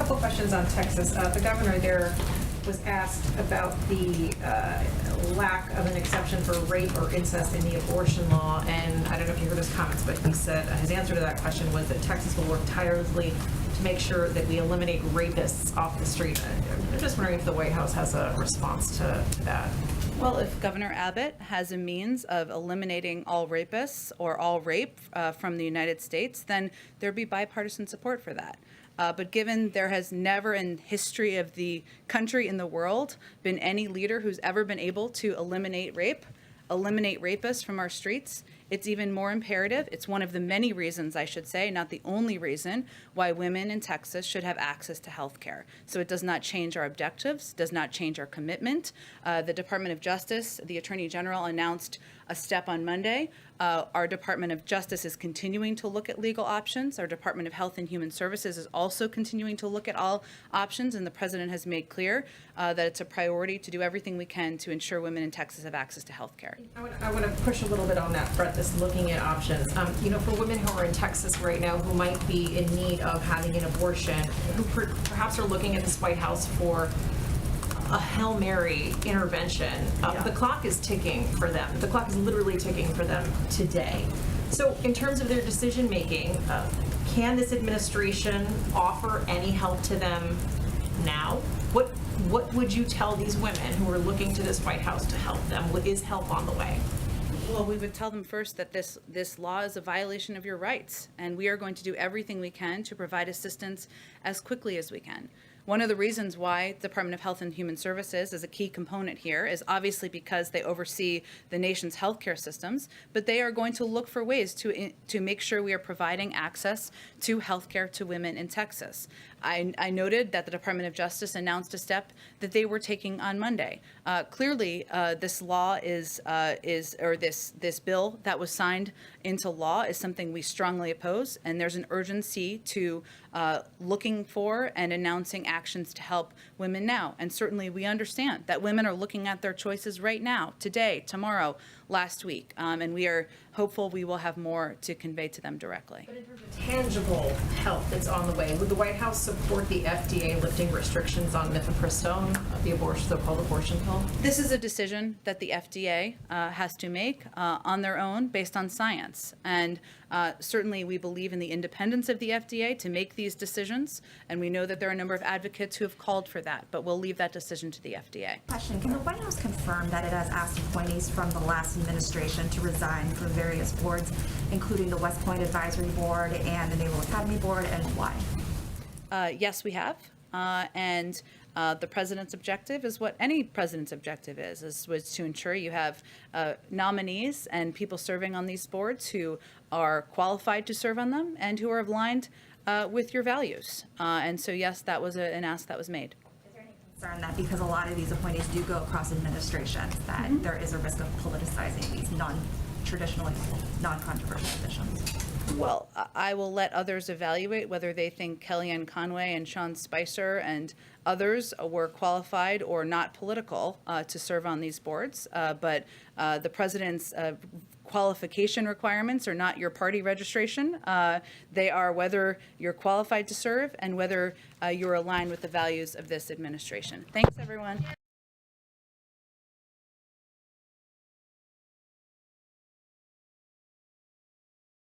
couple questions on Texas. The governor there was asked about the lack of an exception for rape or incest in the abortion law, and I don't know if you heard his comments, but he said his answer to that question was that Texas will work tirelessly to make sure that we eliminate rapists off the street. I'm just wondering if the White House has a response to that. Well, if Governor Abbott has a means of eliminating all rapists or all rape from the United States, then there'd be bipartisan support for that. But given there has never in history of the country in the world been any leader who's ever been able to eliminate rapists from our streets, it's even more imperative. It's one of the many reasons, I should say, not the only reason, why women in Texas should have access to health care. So it does not change our objectives, does not change our commitment. The Department of Justice, the Attorney General announced a step on Monday. Our Department of Justice is continuing to look at legal options. Our Department of Health and Human Services is also continuing to look at all options, and the President has made clear that it's a priority to do everything we can to ensure women in Texas have access to health care. I want to push a little bit on that front, this looking at options. For women who are in Texas right now who might be in need of having an abortion, who perhaps are looking at this White House for a Hail Mary intervention, the clock is ticking for them. The clock is literally ticking for them today. So in terms of their decision making, can this administration offer any help to them now? What would you tell these women who are looking to this White House to help them? Is help on the way? Well, we would tell them first that this law is a violation of your rights, and we are going to do everything we can to provide assistance as quickly as we can. One of the reasons why the Department of Health and Human Services is a key component here is obviously because they oversee the nation's healthcare systems, but they are going to look for ways to make sure we are providing access to healthcare to women in Texas. I noted that the Department of Justice announced a step that they were taking on Monday. Clearly, this law this bill that was signed into law is something we strongly oppose, and there's an urgency to looking for and announcing actions to help women now. And certainly we understand that women are looking at their choices right now, today, tomorrow, last week, and we are hopeful we will have more to convey to them directly. But in terms of tangible help that's on the way, would the White House support the FDA lifting restrictions on mifepristone, the so-called abortion pill? This is a decision that the FDA has to make on their own based on science. And certainly we believe in the independence of the FDA to make these decisions. And we know that there are a number of advocates who have called for that, but we'll leave that decision to the FDA. Question, can the White House confirm that it has asked appointees from the last administration to resign from various boards, including the West Point Advisory Board and the Naval Academy Board, and why? Yes, we have. And the president's objective is what any president's objective was to ensure you have nominees and people serving on these boards who are qualified to serve on them and who are aligned with your values. And so, yes, that was an ask that was made. Is there any concern that because a lot of these appointees do go across administrations, that there is a risk of politicizing these non-traditional, non-controversial positions? Well, I will let others evaluate whether they think Kellyanne Conway and Sean Spicer and others were qualified or not political to serve on these boards. But the president's qualification requirements are not your party registration. They are whether you're qualified to serve and whether you're aligned with the values of this administration. Thanks, everyone.